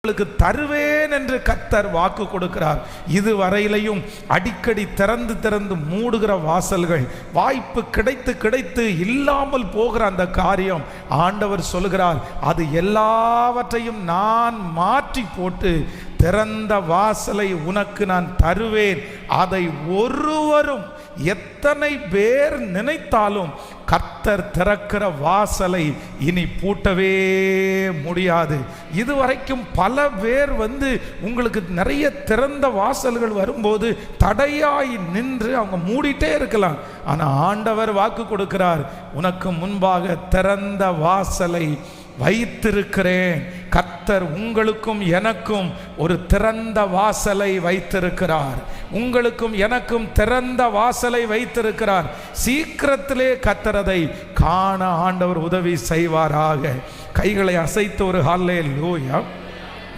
உங்களுக்கு தருவேன் என்று கர்த்தர் வாக்கு கொடுக்கிறார். இதுவரையிலையும் அடிக்கடி திறந்து திறந்து மூடுகிற வாசல்கள், வாய்ப்பு கிடைத்து கிடைத்து இல்லாமல் போகிற அந்த காரியம், ஆண்டவர் சொல்கிறார், அது எல்லாவற்றையும் நான் மாற்றி போட்டு திறந்த வாசலை உனக்கு நான் தருவேன். அதை ஒருவரும் எத்தனை பேர் நினைத்தாலும் கர்த்தர் திறக்கிற வாசலை இனி பூட்டவே முடியாது. இதுவரைக்கும் பல பேர் உங்களுக்கு நிறைய திறந்த வாசல்கள் வரும்போது தடையாய் நின்று அவங்க மூடிட்டே இருக்கலாம். ஆனால் ஆண்டவர் வாக்கு கொடுக்கிறார், உனக்கு முன்பாக திறந்த வாசலை வைத்திருக்கிறேன். கர்த்தர் உங்களுக்கும் எனக்கும் ஒரு திறந்த வாசலை வைத்திருக்கிறார். உங்களுக்கும் எனக்கும் திறந்த வாசலை வைத்திருக்கிறார். சீக்கிரத்திலே கர்த்தர் அதை காண ஆண்டவர் உதவி செய்வாராக. கைகளை அசைத்து ஒரு ஹல்லேலூயா.